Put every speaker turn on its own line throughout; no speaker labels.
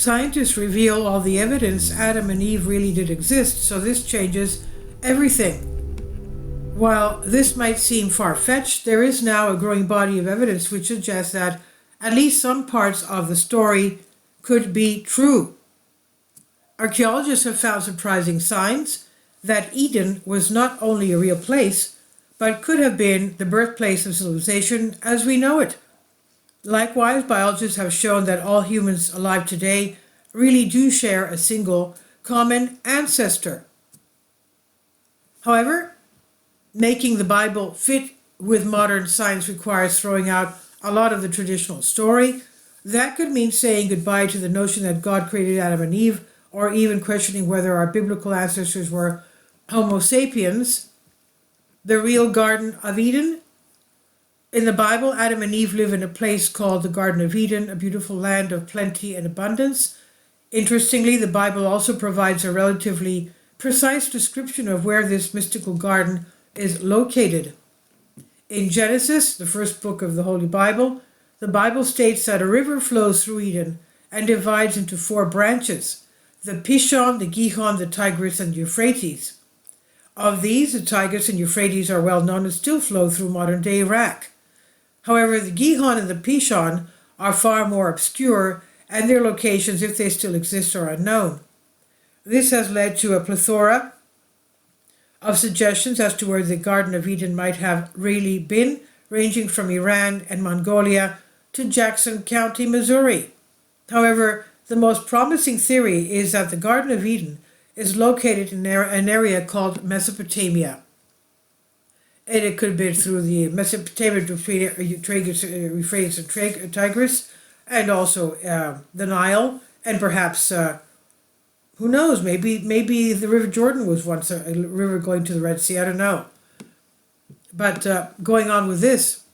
Scientists reveal all the evidence Adam and Eve really did exist, so this changes everything. While this might seem far-fetched, there is now a growing body of evidence which suggests that at least some parts of the story could be true. Archaeologists have found surprising signs that Eden was not only a real place, but could have been the birthplace of civilization as we know it. Likewise, biologists have shown that all humans alive today really do share a single common ancestor. However, making the Bible fit with modern science requires throwing out a lot of the traditional story. That could mean saying goodbye to the notion that God created Adam and Eve, or even questioning whether our biblical ancestors were Homo sapiens. The real Garden of Eden. In the Bible, Adam and Eve live in a place called the Garden of Eden, a beautiful land of plenty and abundance. Interestingly, the Bible also provides a relatively precise description of where this mystical garden is located. In Genesis, the first book of the Holy Bible, the Bible states that a river flows through Eden and divides into 4 branches: the Pishon, the Gihon, the Tigris, and the Euphrates. Of these, the Tigris and Euphrates are well known and still flow through modern-day Iraq. However, the Gihon and the Pishon are far more obscure, and their locations, if they still exist, are unknown. This has led to a plethora of suggestions as to where the Garden of Eden might have really been, ranging from Iran and Mongolia to Jackson County, Missouri. However, the most promising theory is that the Garden of Eden is located in an area called Mesopotamia. And it could be through the Mesopotamia between Euphrates and Tigris, and also the Nile, and perhaps, who knows, maybe the River Jordan was once a river going to the Red Sea, I don't know. But going on with this,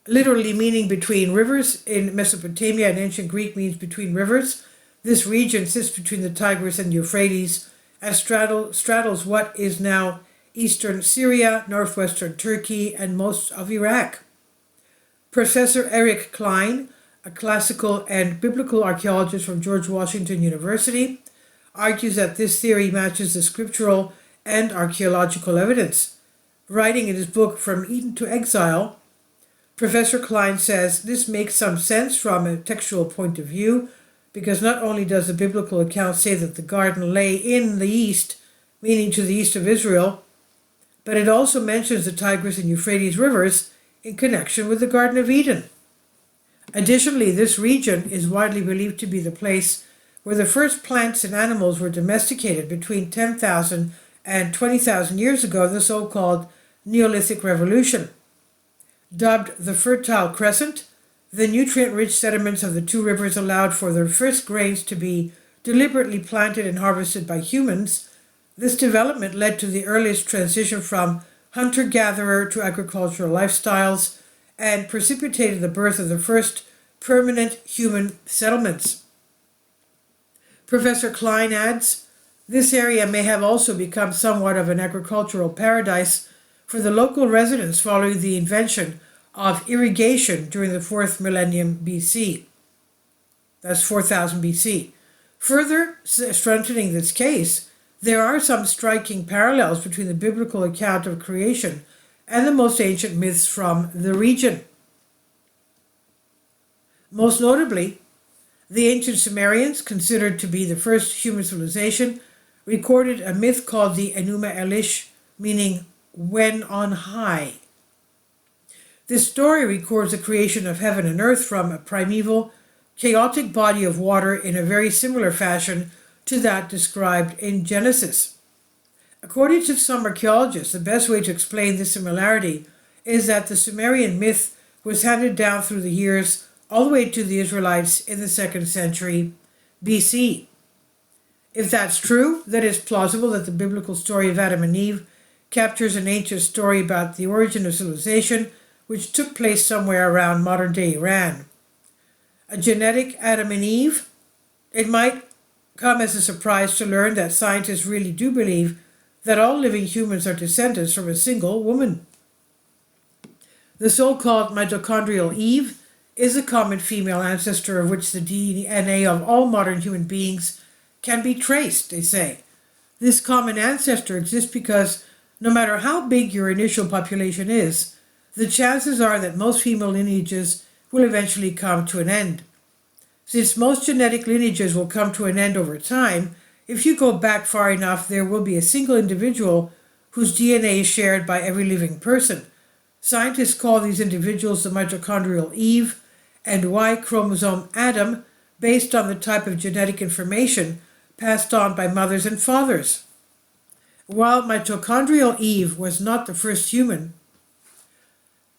literally meaning between rivers in Mesopotamia, and ancient Greek means between rivers. This region sits between the Tigris and Euphrates and straddles what is now eastern Syria, northwestern Turkey, and most of Iraq. Professor Eric Klein, a classical and biblical archaeologist from George Washington University, argues that this theory matches the scriptural and archaeological evidence. Writing in his book From Eden to Exile, Professor Klein says this makes some sense from a textual point of view, because not only does the biblical account say that the garden lay in the east, meaning to the east of Israel, but it also mentions the Tigris and Euphrates rivers in connection with the Garden of Eden. Additionally, this region is widely believed to be the place where the first plants and animals were domesticated between 10,000 and 20,000 years ago, the so-called Neolithic Revolution. Dubbed the Fertile Crescent, the nutrient-rich sediments of the 2 rivers allowed for the first grains to be deliberately planted and harvested by humans. This development led to the earliest transition from hunter-gatherer to agricultural lifestyles and precipitated the birth of the first permanent human settlements. Professor Klein adds, this area may have also become somewhat of an agricultural paradise for the local residents following the invention of irrigation during the 4th millennium BC. That's 4000 BC. Further strengthening this case, there are some striking parallels between the biblical account of creation and the most ancient myths from the region. Most notably, the ancient Sumerians, considered to be the first human civilization, recorded a myth called the Enuma Elish, meaning when on high. This story records the creation of heaven and earth from a primeval, chaotic body of water in a very similar fashion to that described in Genesis. According to some archaeologists, the best way to explain this similarity is that the Sumerian myth was handed down through the years all the way to the Israelites in the 2nd century BC. If that's true, then it's plausible that the biblical story of Adam and Eve captures an ancient story about the origin of civilization which took place somewhere around modern-day Iran. A genetic Adam and Eve? It might come as a surprise to learn that scientists really do believe that all living humans are descendants from a single woman. The so-called mitochondrial Eve is a common female ancestor of which the DNA of all modern human beings can be traced, they say. This common ancestor exists because no matter how big your initial population is, the chances are that most female lineages will eventually come to an end. Since most genetic lineages will come to an end over time, if you go back far enough, there will be a single individual whose DNA is shared by every living person. Scientists call these individuals the mitochondrial Eve and Y chromosome Adam, based on the type of genetic information passed on by mothers and fathers. While mitochondrial Eve was not the first human,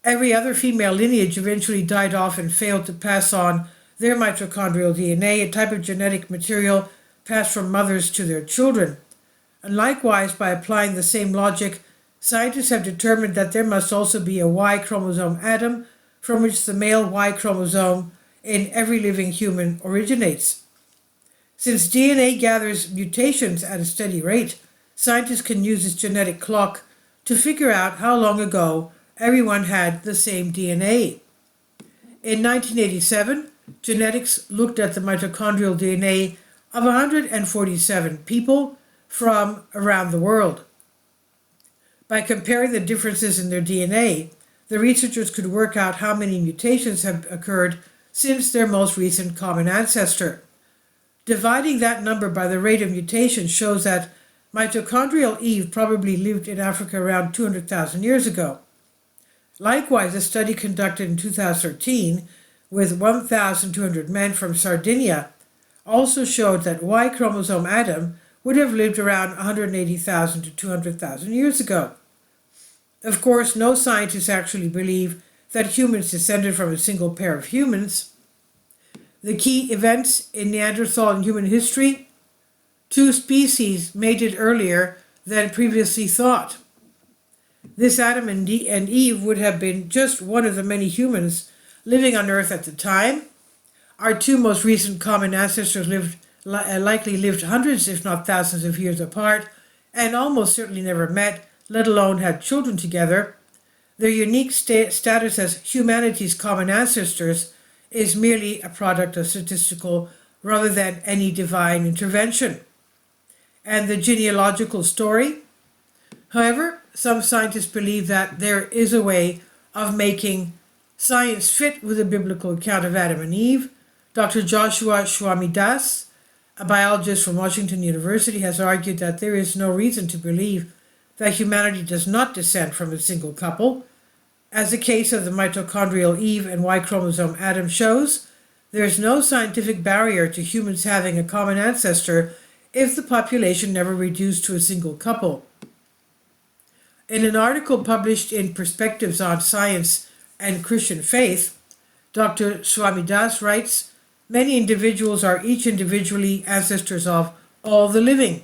every other female lineage eventually died off and failed to pass on their mitochondrial DNA, a type of genetic material passed from mothers to their children. And likewise, by applying the same logic, scientists have determined that there must also be a Y chromosome Adam from which the male Y chromosome in every living human originates. Since DNA gathers mutations at a steady rate, scientists can use this genetic clock to figure out how long ago everyone had the same DNA. In 1987, genetics looked at the mitochondrial DNA of 147 people from around the world. By comparing the differences in their DNA, the researchers could work out how many mutations have occurred since their most recent common ancestor. Dividing that number by the rate of mutation shows that mitochondrial Eve probably lived in Africa around 200,000 years ago. Likewise, a study conducted in 2013 with 1,200 men from Sardinia also showed that Y chromosome Adam would have lived around 180,000 to 200,000 years ago. Of course, no scientists actually believe that humans descended from a single pair of humans. The key events in Neanderthal and human history: two species mated earlier than previously thought. This Adam and Eve would have been just one of the many humans living on Earth at the time. Our two most recent common ancestors likely lived hundreds, if not thousands of years apart, and almost certainly never met, let alone had children together. Their unique status as humanity's common ancestors is merely a product of statistical rather than any divine intervention. And the genealogical story? However, some scientists believe that there is a way of making science fit with the biblical account of Adam and Eve. Dr. Joshua Swami Das, a biologist from Washington University, has argued that there is no reason to believe that humanity does not descend from a single couple. As the case of the mitochondrial Eve and Y chromosome Adam shows, there is no scientific barrier to humans having a common ancestor if the population never reduced to a single couple. In an article published in Perspectives on Science and Christian Faith, Dr. Swami Das writes, "Many individuals are each individually ancestors of all the living.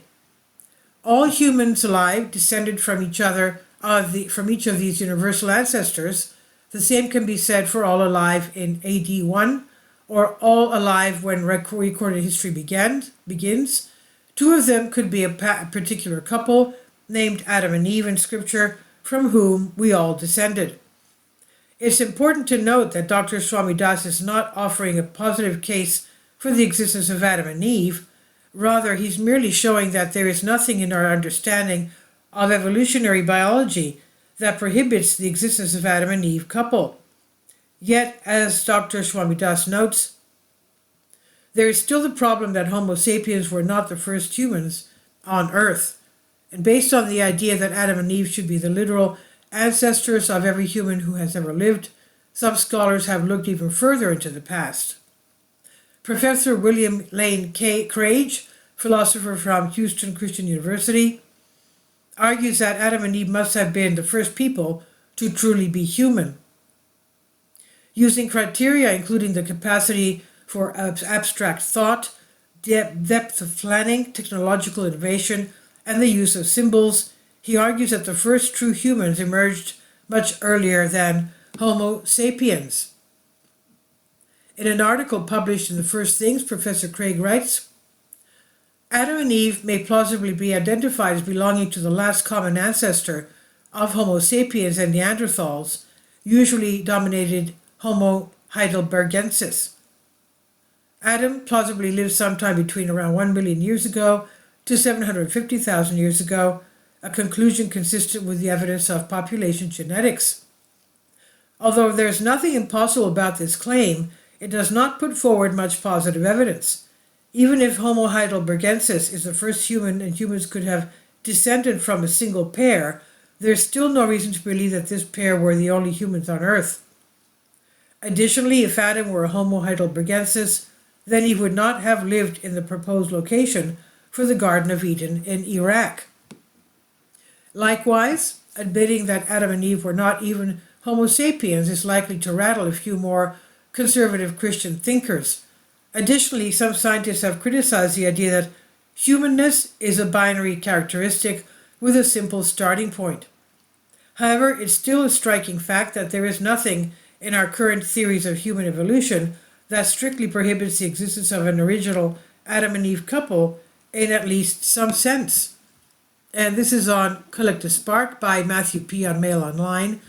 All humans alive descended from each of these universal ancestors. The same can be said for all alive in AD 1, or all alive when recorded history begins. Two of them could be a particular couple, named Adam and Eve in Scripture, from whom we all descended." It's important to note that Dr. Swami Das is not offering a positive case for the existence of Adam and Eve. Rather, he's merely showing that there is nothing in our understanding of evolutionary biology that prohibits the existence of Adam and Eve couple. Yet, as Dr. Swami Das notes, there is still the problem that Homo sapiens were not the first humans on Earth. And based on the idea that Adam and Eve should be the literal ancestors of every human who has ever lived, some scholars have looked even further into the past. Professor William Lane Craig, philosopher from Houston Christian University, argues that Adam and Eve must have been the first people to truly be human. Using criteria including the capacity for abstract thought, depth of planning, technological innovation, and the use of symbols, he argues that the first true humans emerged much earlier than Homo sapiens. In an article published in The First Things, Professor Craig writes, "Adam and Eve may plausibly be identified as belonging to the last common ancestor of Homo sapiens and Neanderthals, usually dominated Homo heidelbergensis. Adam plausibly lived sometime between around 1 million years ago to 750,000 years ago, a conclusion consistent with the evidence of population genetics. Although there is nothing impossible about this claim, it does not put forward much positive evidence. Even if Homo heidelbergensis is the first human and humans could have descended from a single pair, there is still no reason to believe that this pair were the only humans on Earth. Additionally, if Adam were a Homo heidelbergensis, then he would not have lived in the proposed location for the Garden of Eden in Iraq. Likewise, admitting that Adam and Eve were not even Homo sapiens is likely to rattle a few more conservative Christian thinkers. Additionally, some scientists have criticized the idea that humanness is a binary characteristic with a simple starting point. However, it's still a striking fact that there is nothing in our current theories of human evolution that strictly prohibits the existence of an original Adam and Eve couple in at least some sense. And this is on Collect a Spark by Matthew P. on Mail Online.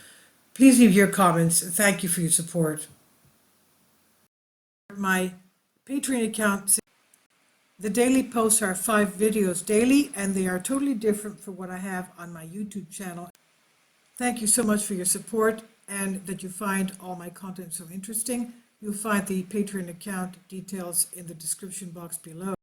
Please leave your comments and thank you for your support. My Patreon account, the daily posts are 5 videos daily, and they are totally different from what I have on my YouTube channel. Thank you so much for your support and that you find all my content so interesting. You'll find the Patreon account details in the description box below.